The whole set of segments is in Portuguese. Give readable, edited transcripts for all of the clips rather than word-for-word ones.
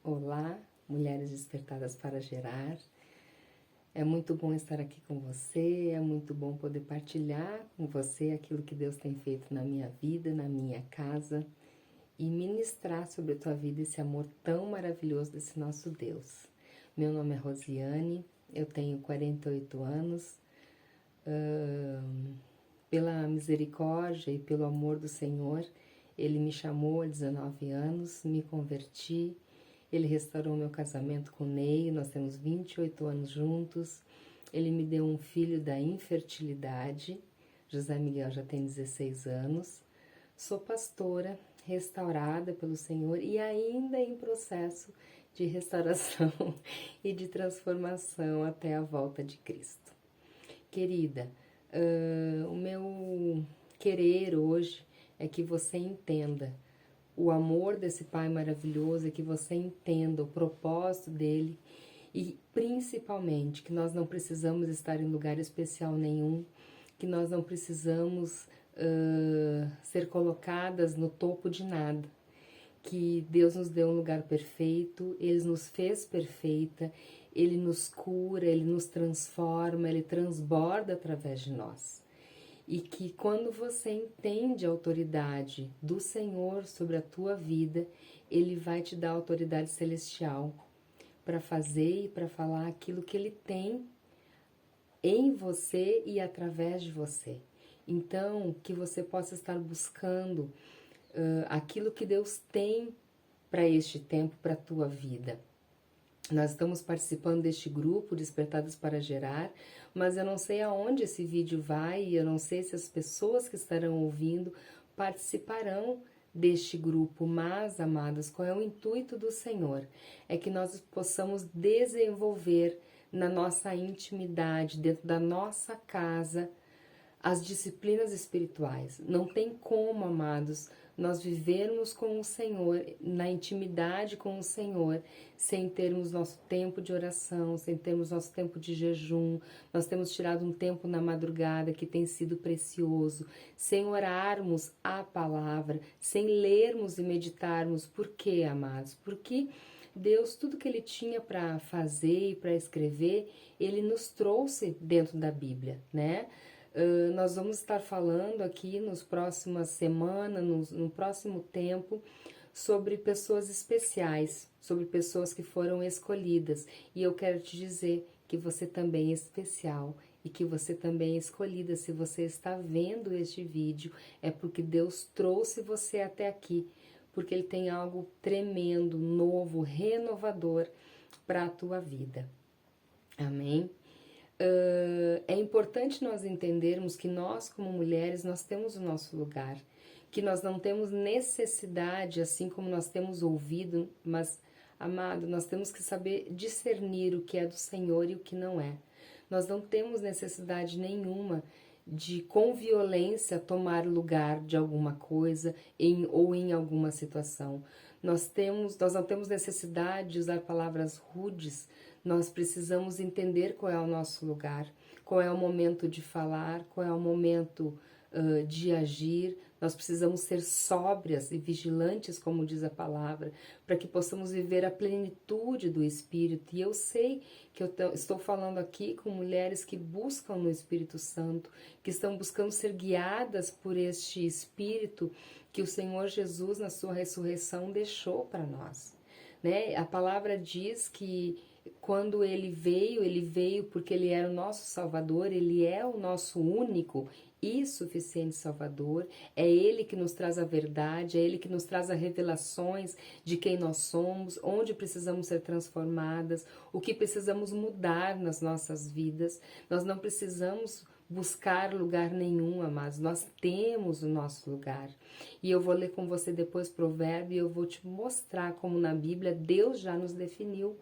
Olá, mulheres despertadas para gerar. É muito bom estar aqui com você, é muito bom poder partilhar com você aquilo que Deus tem feito na minha vida, na minha casa e ministrar sobre a tua vida esse amor tão maravilhoso desse nosso Deus. Meu nome é Rosiane, eu tenho 48 anos. Pela misericórdia e pelo amor do Senhor, Ele me chamou há 19 anos, me converti. Ele restaurou meu casamento com o Ney, nós temos 28 anos juntos. Ele me deu um filho da infertilidade, José Miguel já tem 16 anos. Sou pastora, restaurada pelo Senhor e ainda em processo de restauração e de transformação até a volta de Cristo. Querida, o meu querer hoje é que você entenda o amor desse Pai maravilhoso, é que você entenda o propósito dele e principalmente que nós não precisamos estar em lugar especial nenhum, que nós não precisamos ser colocadas no topo de nada, que Deus nos deu um lugar perfeito, Ele nos fez perfeita, Ele nos cura, Ele nos transforma, Ele transborda através de nós. E que quando você entende a autoridade do Senhor sobre a tua vida, Ele vai te dar autoridade celestial para fazer e para falar aquilo que Ele tem em você e através de você. Então, que você possa estar buscando aquilo que Deus tem para este tempo, para a tua vida. Nós estamos participando deste grupo Despertadas para Gerar, mas eu não sei aonde esse vídeo vai e eu não sei se as pessoas que estarão ouvindo participarão deste grupo, mas, amados, qual é o intuito do Senhor? É que nós possamos desenvolver na nossa intimidade, dentro da nossa casa, as disciplinas espirituais. Não tem como, amados, nós vivermos com o Senhor, na intimidade com o Senhor, sem termos nosso tempo de oração, sem termos nosso tempo de jejum. Nós temos tirado um tempo na madrugada que tem sido precioso, sem orarmos a palavra, sem lermos e meditarmos. Por quê, amados? Porque Deus, tudo que Ele tinha para fazer e para escrever, Ele nos trouxe dentro da Bíblia, né? Nós vamos estar falando aqui nas próximas semanas, no próximo tempo, sobre pessoas especiais, sobre pessoas que foram escolhidas. E eu quero te dizer que você também é especial e que você também é escolhida. Se você está vendo este vídeo, é porque Deus trouxe você até aqui, porque Ele tem algo tremendo, novo, renovador para a tua vida. Amém? É importante nós entendermos que nós, como mulheres, nós temos o nosso lugar, que nós não temos necessidade, assim como nós temos ouvido, mas, amado, nós temos que saber discernir o que é do Senhor e o que não é. Nós não temos necessidade nenhuma de, com violência, tomar lugar de alguma coisa ou em alguma situação. Nós não temos necessidade de usar palavras rudes. Nós precisamos entender qual é o nosso lugar, qual é o momento de falar, qual é o momento de agir. Nós precisamos ser sóbrias e vigilantes, como diz a palavra, para que possamos viver a plenitude do Espírito. E eu sei que eu estou falando aqui com mulheres que buscam no Espírito Santo, que estão buscando ser guiadas por este Espírito que o Senhor Jesus, na sua ressurreição, deixou para nós, né? A palavra diz que quando Ele veio porque Ele era o nosso Salvador, Ele é o nosso único e suficiente Salvador, é Ele que nos traz a verdade, é Ele que nos traz as revelações de quem nós somos, onde precisamos ser transformadas, o que precisamos mudar nas nossas vidas. Nós não precisamos buscar lugar nenhum, amados, nós temos o nosso lugar. E eu vou ler com você depois Provérbio e eu vou te mostrar como na Bíblia Deus já nos definiu.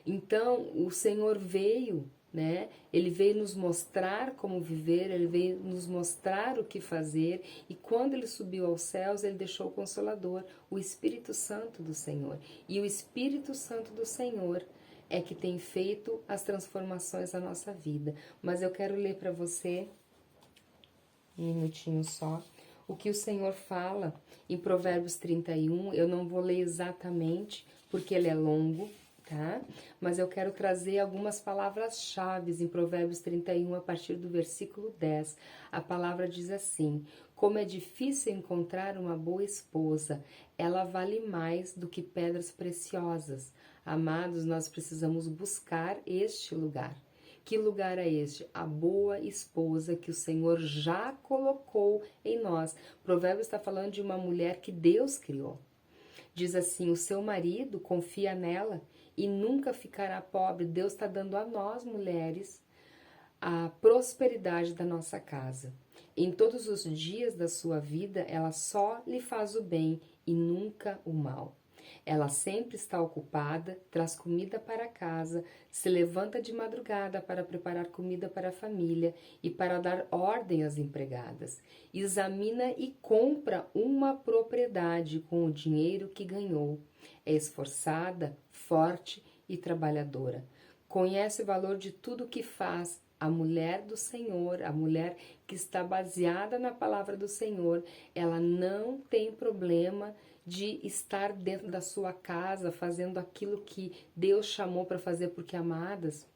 Então, o Senhor veio, né? Ele veio nos mostrar como viver, Ele veio nos mostrar o que fazer, e quando Ele subiu aos céus, Ele deixou o Consolador, o Espírito Santo do Senhor. E o Espírito Santo do Senhor é que tem feito as transformações na nossa vida. Mas eu quero ler para você, um minutinho só, o que o Senhor fala em Provérbios 31. Eu não vou ler exatamente, porque ele é longo, tá? Mas eu quero trazer algumas palavras-chave em Provérbios 31, a partir do versículo 10. A palavra diz assim: como é difícil encontrar uma boa esposa, ela vale mais do que pedras preciosas. Amados, nós precisamos buscar este lugar. Que lugar é este? A boa esposa que o Senhor já colocou em nós. Provérbios está falando de uma mulher que Deus criou. Diz assim: o seu marido confia nela e nunca ficará pobre. Deus está dando a nós, mulheres, a prosperidade da nossa casa. Em todos os dias da sua vida, ela só lhe faz o bem e nunca o mal. Ela sempre está ocupada, traz comida para casa, se levanta de madrugada para preparar comida para a família e para dar ordem às empregadas. Examina e compra uma propriedade com o dinheiro que ganhou. É esforçada, forte e trabalhadora. Conhece o valor de tudo que faz. A mulher do Senhor, a mulher que está baseada na palavra do Senhor, ela não tem problema de estar dentro da sua casa fazendo aquilo que Deus chamou para fazer, porque, amadas,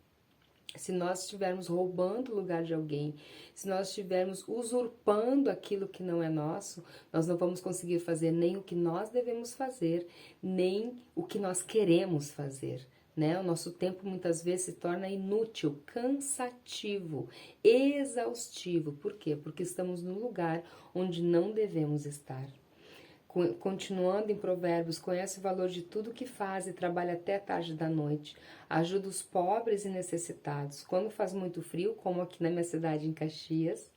se nós estivermos roubando o lugar de alguém, se nós estivermos usurpando aquilo que não é nosso, nós não vamos conseguir fazer nem o que nós devemos fazer, nem o que nós queremos fazer. Né? O nosso tempo muitas vezes se torna inútil, cansativo, exaustivo. Por quê? Porque estamos no lugar onde não devemos estar. Continuando em Provérbios, conhece o valor de tudo que faz e trabalha até tarde da noite. Ajuda os pobres e necessitados. Quando faz muito frio, como aqui na minha cidade, em Caxias,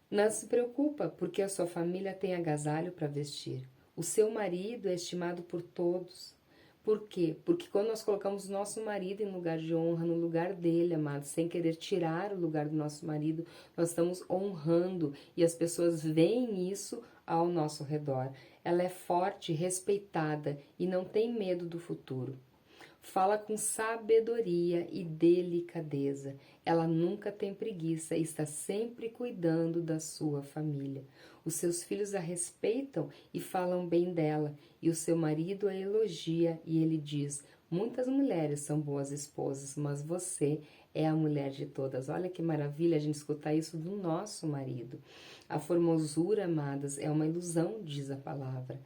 não se preocupa, porque a sua família tem agasalho para vestir. O seu marido é estimado por todos. Por quê? Porque quando nós colocamos o nosso marido em lugar de honra, no lugar dele, amados, sem querer tirar o lugar do nosso marido, nós estamos honrando e as pessoas veem isso ao nosso redor. Ela é forte, respeitada e não tem medo do futuro. Fala com sabedoria e delicadeza. Ela nunca tem preguiça e está sempre cuidando da sua família. Os seus filhos a respeitam e falam bem dela, e o seu marido a elogia e ele diz: muitas mulheres são boas esposas, mas você é a mulher de todas. Olha que maravilha a gente escutar isso do nosso marido. A formosura, amadas, é uma ilusão, diz a palavra.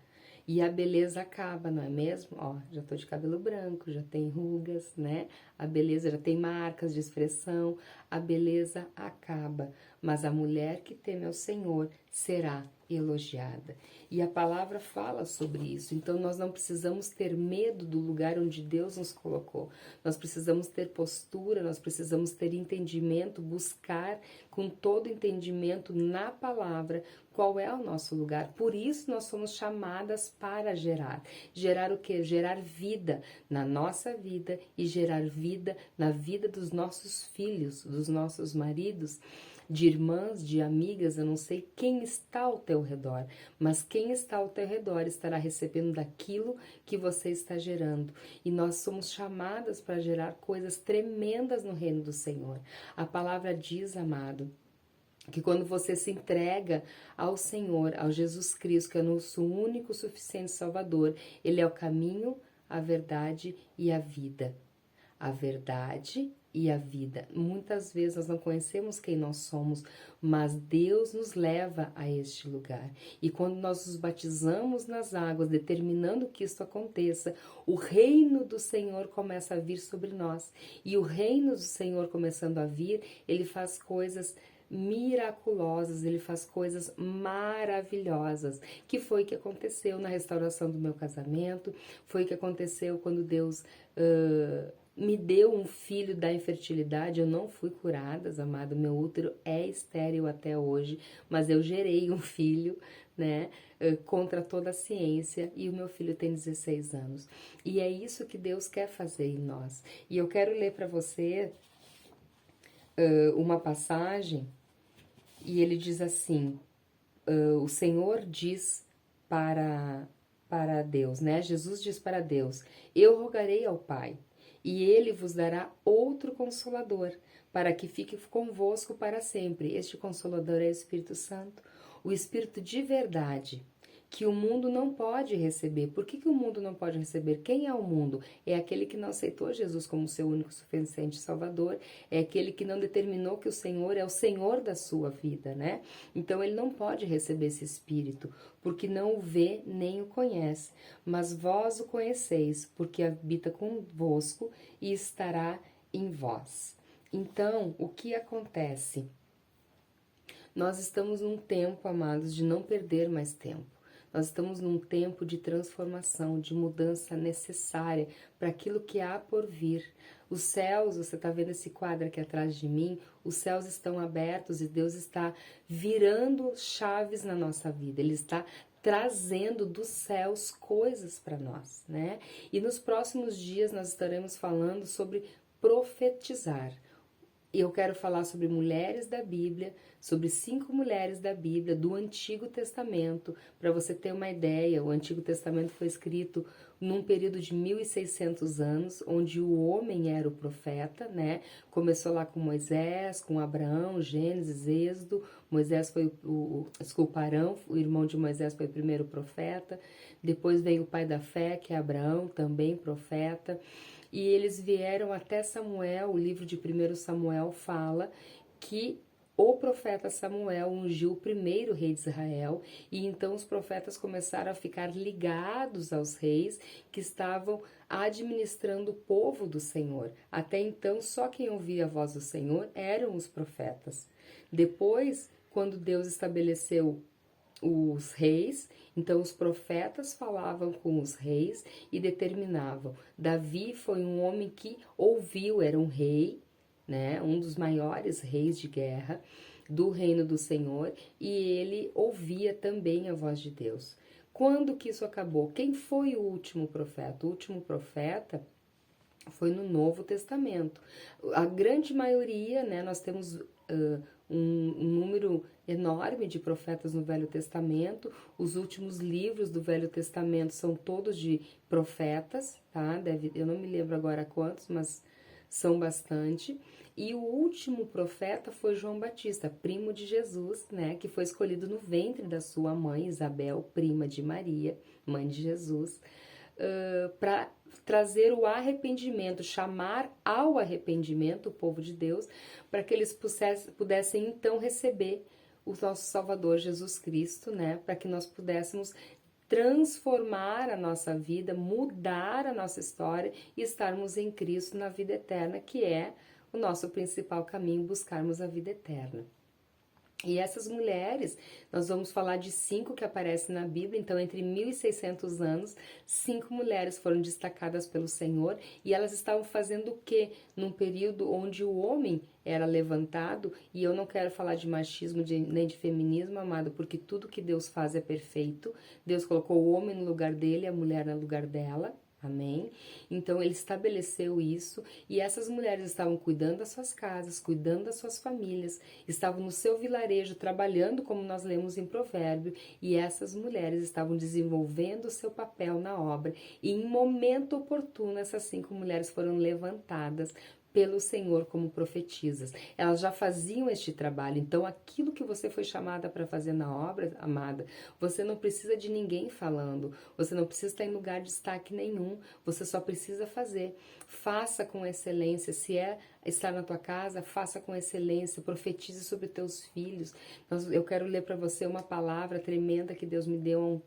E a beleza acaba, não é mesmo? Ó, já tô de cabelo branco, já tem rugas, né? A beleza já tem marcas de expressão, a beleza acaba. Mas a mulher que teme ao Senhor será elogiada. E a palavra fala sobre isso. Então nós não precisamos ter medo do lugar onde Deus nos colocou. Nós precisamos ter postura, nós precisamos ter entendimento, buscar com todo entendimento na palavra qual é o nosso lugar. Por isso nós somos chamadas para gerar. Gerar o quê? Gerar vida na nossa vida e gerar vida na vida dos nossos filhos, dos nossos maridos, de irmãs, de amigas. Eu não sei quem está ao teu redor, mas quem está ao teu redor estará recebendo daquilo que você está gerando. E nós somos chamadas para gerar coisas tremendas no reino do Senhor. A palavra diz, amado, que quando você se entrega ao Senhor, ao Jesus Cristo, que é o nosso único suficiente Salvador, Ele é o caminho, a verdade e a vida. A verdade e a vida. Muitas vezes nós não conhecemos quem nós somos, mas Deus nos leva a este lugar. E quando nós nos batizamos nas águas, determinando que isso aconteça, o reino do Senhor começa a vir sobre nós. E o reino do Senhor começando a vir, Ele faz coisas miraculosas, Ele faz coisas maravilhosas, que foi o que aconteceu na restauração do meu casamento, foi o que aconteceu quando Deus me deu um filho da infertilidade. Eu não fui curada, amado, meu útero é estéril até hoje, mas eu gerei um filho, né, contra toda a ciência, e o meu filho tem 16 anos, e é isso que Deus quer fazer em nós. E eu quero ler para você uma passagem, e ele diz assim, o Senhor diz para Deus, né? Jesus diz para Deus: eu rogarei ao Pai, e Ele vos dará outro Consolador, para que fique convosco para sempre. Este Consolador é o Espírito Santo. o Espírito de verdade, que o mundo não pode receber. Por que o mundo não pode receber? Quem é o mundo? É aquele que não aceitou Jesus como seu único suficiente Salvador, é aquele que não determinou que o Senhor é o Senhor da sua vida, né? Então ele não pode receber esse Espírito, porque não o vê nem o conhece. Mas vós o conheceis, porque habita convosco e estará em vós. Então, o que acontece? Nós estamos num tempo, amados, de não perder mais tempo. Nós estamos num tempo de transformação, de mudança necessária para aquilo que há por vir. Os céus, você está vendo esse quadro aqui atrás de mim, os céus estão abertos e Deus está virando chaves na nossa vida. Ele está trazendo dos céus coisas para nós, né? E nos próximos dias nós estaremos falando sobre profetizar. Eu quero falar sobre mulheres da Bíblia, sobre 5 mulheres da Bíblia do Antigo Testamento. Para você ter uma ideia, o Antigo Testamento foi escrito num período de 1600 anos, onde o homem era o profeta, né? Começou lá com Moisés, com Abraão, Gênesis, Êxodo. Moisés foi Arão, o irmão de Moisés, foi o primeiro profeta. Depois veio o pai da fé, que é Abraão, também profeta. E eles vieram até Samuel. O livro de 1 Samuel fala que o profeta Samuel ungiu o primeiro rei de Israel, e então os profetas começaram a ficar ligados aos reis que estavam administrando o povo do Senhor. Até então, só quem ouvia a voz do Senhor eram os profetas. Depois, quando Deus estabeleceu os reis, então os profetas falavam com os reis e determinavam. Davi foi um homem que ouviu, era um rei, né, um dos maiores reis de guerra do reino do Senhor, e ele ouvia também a voz de Deus. Quando que isso acabou? Quem foi o último profeta? O último profeta foi no Novo Testamento. A grande maioria, né, nós temos um número enorme de profetas no Velho Testamento. Os últimos livros do Velho Testamento são todos de profetas, tá? Eu não me lembro agora quantos, mas são bastante. E o último profeta foi João Batista, primo de Jesus, né? Que foi escolhido no ventre da sua mãe, Isabel, prima de Maria, mãe de Jesus, para trazer o arrependimento, chamar ao arrependimento o povo de Deus, para que eles pudessem então receber o nosso Salvador Jesus Cristo, né? Para que nós pudéssemos transformar a nossa vida, mudar a nossa história e estarmos em Cristo na vida eterna, que é o nosso principal caminho, buscarmos a vida eterna. E essas mulheres, nós vamos falar de 5 que aparecem na Bíblia. Então, entre 1600 anos, 5 mulheres foram destacadas pelo Senhor, e elas estavam fazendo o quê? Num período onde o homem era levantado. E eu não quero falar de machismo nem de feminismo, amado, porque tudo que Deus faz é perfeito. Deus colocou o homem no lugar dele, a mulher no lugar dela. Amém? Então ele estabeleceu isso, e essas mulheres estavam cuidando das suas casas, cuidando das suas famílias, estavam no seu vilarejo trabalhando, como nós lemos em Provérbio, e essas mulheres estavam desenvolvendo o seu papel na obra, e em momento oportuno essas 5 mulheres foram levantadas pelo Senhor como profetisas. Elas já faziam este trabalho. Então, aquilo que você foi chamada para fazer na obra, amada, você não precisa de ninguém falando, você não precisa estar em lugar de destaque nenhum, você só precisa fazer. Faça com excelência. Se é estar na tua casa, faça com excelência, profetize sobre teus filhos. Eu quero ler para você uma palavra tremenda que Deus me deu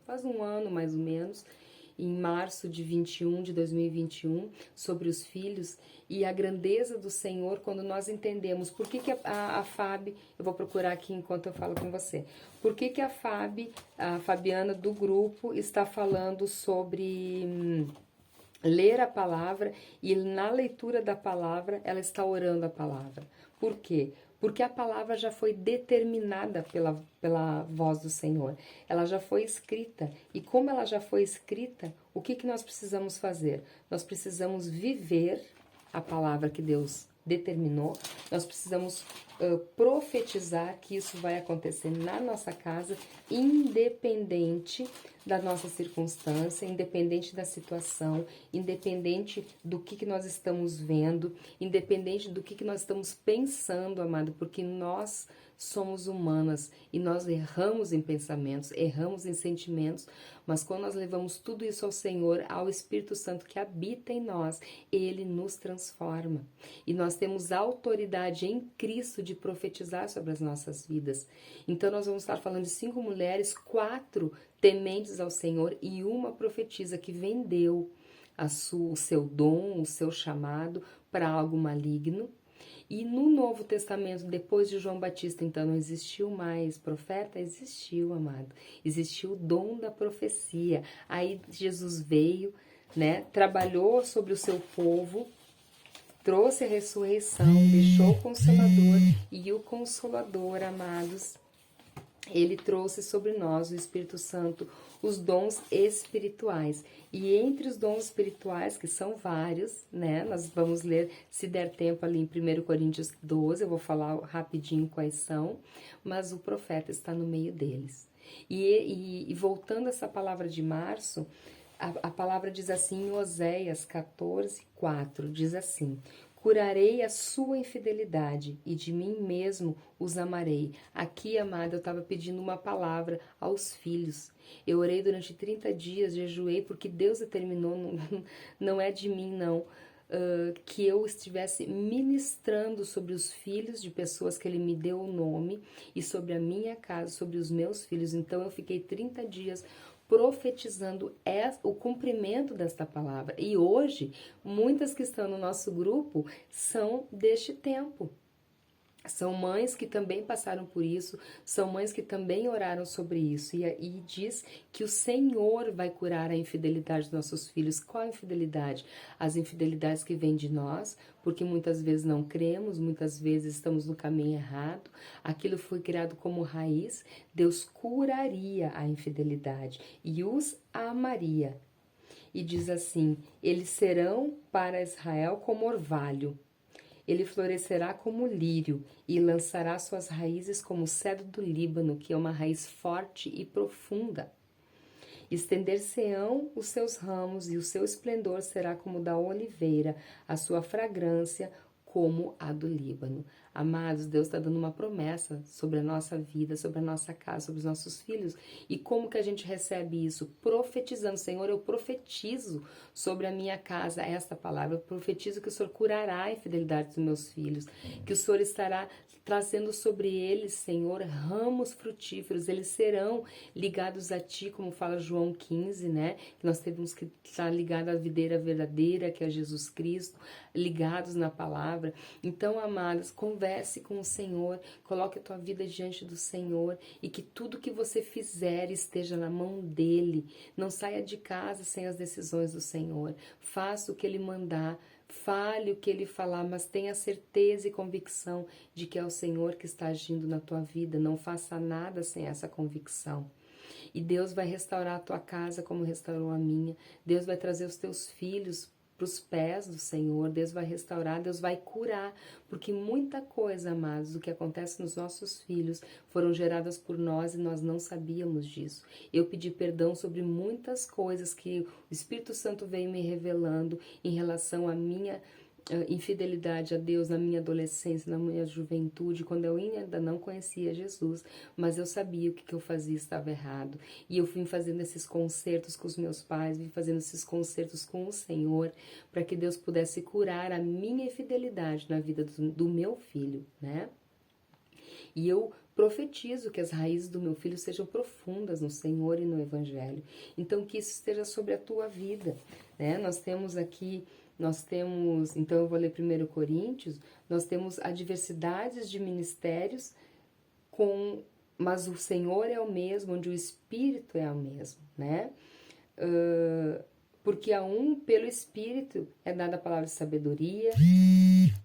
faz um ano, mais ou menos, em março de 2021, sobre os filhos e a grandeza do Senhor, quando nós entendemos por que a Fábio, eu vou procurar aqui enquanto eu falo com você, por que a Fabiana do grupo está falando sobre ler a palavra, e na leitura da palavra ela está orando a palavra. Por quê? Porque a palavra já foi determinada pela voz do Senhor. Ela já foi escrita. E como ela já foi escrita, o que nós precisamos fazer? Nós precisamos viver a palavra que Deus determinou. Nós precisamos profetizar que isso vai acontecer na nossa casa, independente da nossa circunstância, independente da situação, independente do que nós estamos vendo, independente do que nós estamos pensando, amado, porque nós somos humanas e nós erramos em pensamentos, erramos em sentimentos, mas quando nós levamos tudo isso ao Senhor, ao Espírito Santo que habita em nós, Ele nos transforma. E nós temos autoridade em Cristo de profetizar sobre as nossas vidas. Então nós vamos estar falando de 5 mulheres, 4 tementes ao Senhor e uma profetisa que vendeu o seu dom, o seu chamado para algo maligno. E no Novo Testamento, depois de João Batista, então não existiu mais profeta? Existiu, amado. Existiu o dom da profecia. Aí Jesus veio, né, trabalhou sobre o seu povo, trouxe a ressurreição, deixou o Consolador, e o Consolador, amados, ele trouxe sobre nós, o Espírito Santo, os dons espirituais. E entre os dons espirituais, que são vários, né? Nós vamos ler, se der tempo, ali em 1 Coríntios 12, eu vou falar rapidinho quais são, mas o profeta está no meio deles. E voltando a essa palavra de março, a palavra diz assim em Oséias 14, 4, diz assim: curarei a sua infidelidade e de mim mesmo os amarei. Aqui, amada, eu estava pedindo uma palavra aos filhos. Eu orei durante 30 dias, jejuei, porque Deus determinou, não é de mim, não, que eu estivesse ministrando sobre os filhos de pessoas que Ele me deu o nome e sobre a minha casa, sobre os meus filhos. Então, eu fiquei 30 dias profetizando o cumprimento desta palavra. E hoje, muitas que estão no nosso grupo são deste tempo. São mães que também passaram por isso, são mães que também oraram sobre isso. E diz que o Senhor vai curar a infidelidade dos nossos filhos. Qual a infidelidade? As infidelidades que vêm de nós, porque muitas vezes não cremos, muitas vezes estamos no caminho errado. Aquilo foi criado como raiz. Deus curaria a infidelidade e os amaria. E diz assim: eles serão para Israel como orvalho. Ele florescerá como lírio e lançará suas raízes como o cedro do Líbano, que é uma raiz forte e profunda. Estender-se-ão os seus ramos e o seu esplendor será como o da oliveira, a sua fragrância como a do Líbano. Amados, Deus está dando uma promessa sobre a nossa vida, sobre a nossa casa, sobre os nossos filhos. E como que a gente recebe isso? Profetizando. Senhor, eu profetizo sobre a minha casa esta palavra. Eu profetizo que o Senhor curará a infidelidade dos meus filhos, que o Senhor estará trazendo sobre eles, Senhor, ramos frutíferos. Eles serão ligados a Ti, como fala João 15, né? Que nós temos que estar ligados à videira verdadeira, que é Jesus Cristo, ligados na palavra. Então, amados, converse com o Senhor, coloque a tua vida diante do Senhor e que tudo que você fizer esteja na mão dEle. Não saia de casa sem as decisões do Senhor. Faça o que Ele mandar, fale o que Ele falar, mas tenha certeza e convicção de que é o Senhor que está agindo na tua vida. Não faça nada sem essa convicção. E Deus vai restaurar a tua casa como restaurou a minha. Deus vai trazer os teus filhos para os pés do Senhor. Deus vai restaurar, Deus vai curar, porque muita coisa, amados, do que acontece nos nossos filhos foram geradas por nós e nós não sabíamos disso. Eu pedi perdão sobre muitas coisas que o Espírito Santo veio me revelando em relação à minha infidelidade a Deus na minha adolescência, na minha juventude, quando eu ainda não conhecia Jesus, mas eu sabia o que eu fazia estava errado. E eu fui fazendo esses concertos com os meus pais, vim fazendo esses concertos com o Senhor, para que Deus pudesse curar a minha infidelidade na vida do meu filho, né? E eu profetizo que as raízes do meu filho sejam profundas no Senhor e no Evangelho. Então, que isso esteja sobre a tua vida, né? Então eu vou ler 1 Coríntios, nós temos adversidades de ministérios, mas o Senhor é o mesmo, onde o Espírito é o mesmo, né? Porque a um, pelo Espírito, é dada a palavra de sabedoria,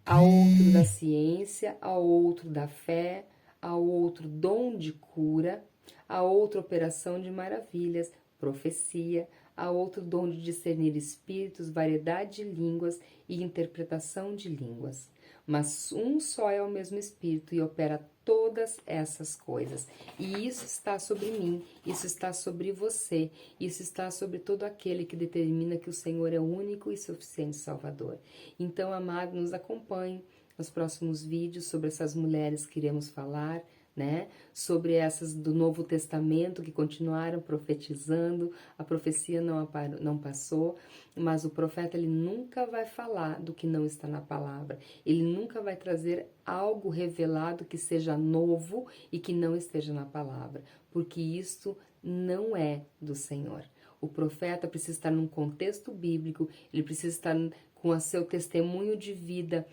a outro da ciência, a outro da fé, a outro dom de cura, a outra operação de maravilhas, profecia, a outro dom de discernir espíritos, variedade de línguas e interpretação de línguas. Mas um só é o mesmo Espírito e opera todas essas coisas. E isso está sobre mim, isso está sobre você, isso está sobre todo aquele que determina que o Senhor é o único e suficiente Salvador. Então, amado, nos acompanhe nos próximos vídeos sobre essas mulheres que iremos falar, né? Sobre essas do Novo Testamento que continuaram profetizando, a profecia não passou, mas o profeta ele nunca vai falar do que não está na palavra. Ele nunca vai trazer algo revelado que seja novo e que não esteja na palavra, porque isto não é do Senhor. O profeta precisa estar num contexto bíblico, ele precisa estar com o seu testemunho de vida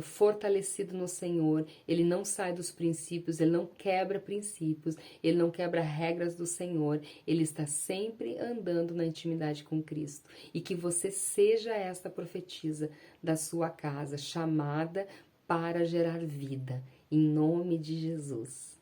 fortalecido no Senhor. Ele não sai dos princípios, ele não quebra princípios, ele não quebra regras do Senhor, ele está sempre andando na intimidade com Cristo. E que você seja esta profetisa da sua casa, chamada para gerar vida, em nome de Jesus.